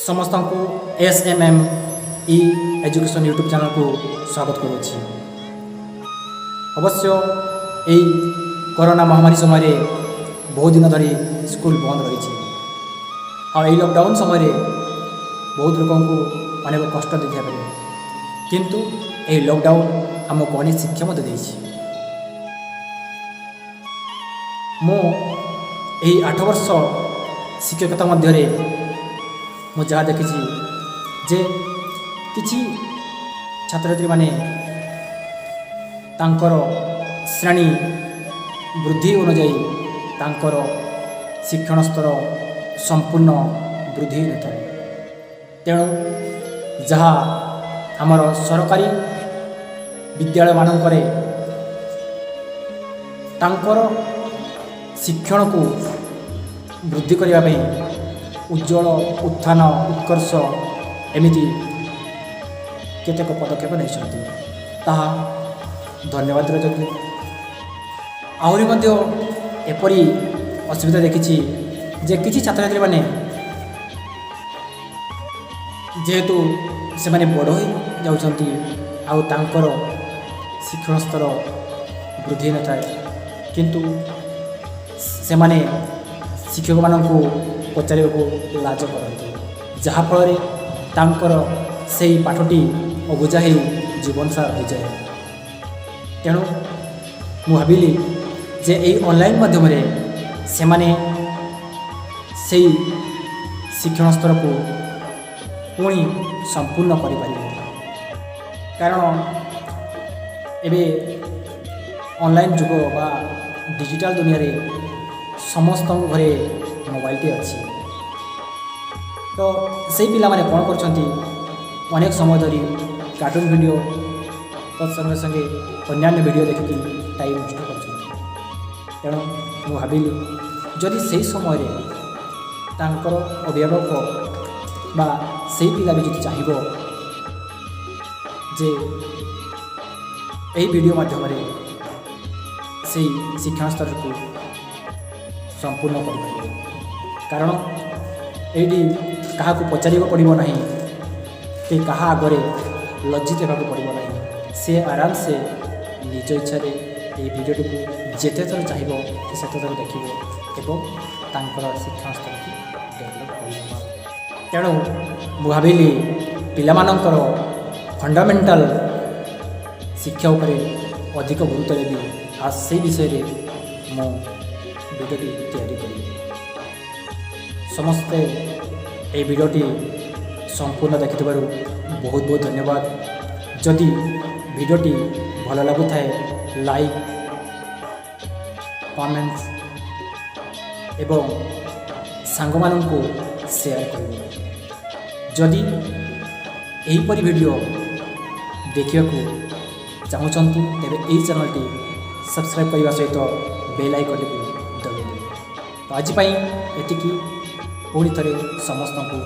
समस्त को SMM ई education YouTube channel को स्वागत करुच्ची। अवश्य यही कोरोना महामारी समय बहुत दिन धरी स्कूल बंद रही और यही लॉकडाउन समय बहुत लोगों को अनेक कष्ट देखा पारे, किंतु यही लॉकडाउन आमको अनेक शिक्षा मत देछि। मो यही 8 वर्ष शिक्षकता मध्य मु जहाँ देखी जे किछि छात्र छात्री माने तांकर श्रेणी वृद्धि अनुजाई तांकर शिक्षण स्तर संपूर्ण वृद्धि न था। तेणु जहाँ आमर सरकारी विद्यालय मानकरे तांकर शिक्षण को वृद्धि करने ପାଇଁ उज्ज्वल उत्थान उत्कर्ष एमिति केतेक पदक्षेप नहीं ताहा धन्यवाद योग्य। आहरी मध्य एपरी असुविधा देखी जे किछि छात्र छात्री माने जेहेतु से माने बड़ हो जाउछंती आउ तांकर शिक्षण स्तर वृद्धि न थाए, किंतु से माने शिक्षक माननकु पचारिबाकू लाज करते, जहाँफल तांकर से पाठटी अबुझा ही जीवन सारा हो जाए। तेणु मु भाविली जे यही ऑनलाइन माध्यम से माने से शिक्षण स्तर को पुणी संपूर्ण करें, कारण एबे ऑनलाइन जुग बा डिजिटल दुनिया रे समस्त घरे मोबाइल टी अच्छी। तो से पिला माने कौन करछंती अनेक समय धरी कार्टून वीडियो तत्संगे संगे अन्यान्य वीडियो देखिकी टाइम नष्ट कर। तेणु मु भाविली जदि से समय तांकर अभिभावक बा से पिला भी जो चाहिए जे यही वीडियो माध्यम से शिक्षण स्तर को संपूर्ण कर, कारण ये क्या पचार पड़ो ना कि कहा आगे लज्जित होगा पड़ो ना, से आराम से निज इच्छा ये वीडियो को जिते थर चाहिए से थर देखिए और शिक्षण स्तर को डेभलप कर। तेणु मु भाविली पिलामानंकर फंडामेंटाल शिक्षा उपरे अधिक गुरुत्व देवी आ से विषय मो वीडियोटी तैयारी करी। समस्ते ये वीडियोटी संपूर्ण देखि बहुत बहुत धन्यवाद। जदि वीडियोटी भल लगु थाए लाइक कमेंट्स एवं सांग माननकु शेयर करिवे। जदि एहीपरि वीडियो देखिया को चाहूचंती तेरे एही चैनल सब्सक्राइब करने सहित बेल आइकन को दबाई देवे। तो आज एतिकी पुणी थे समस्त को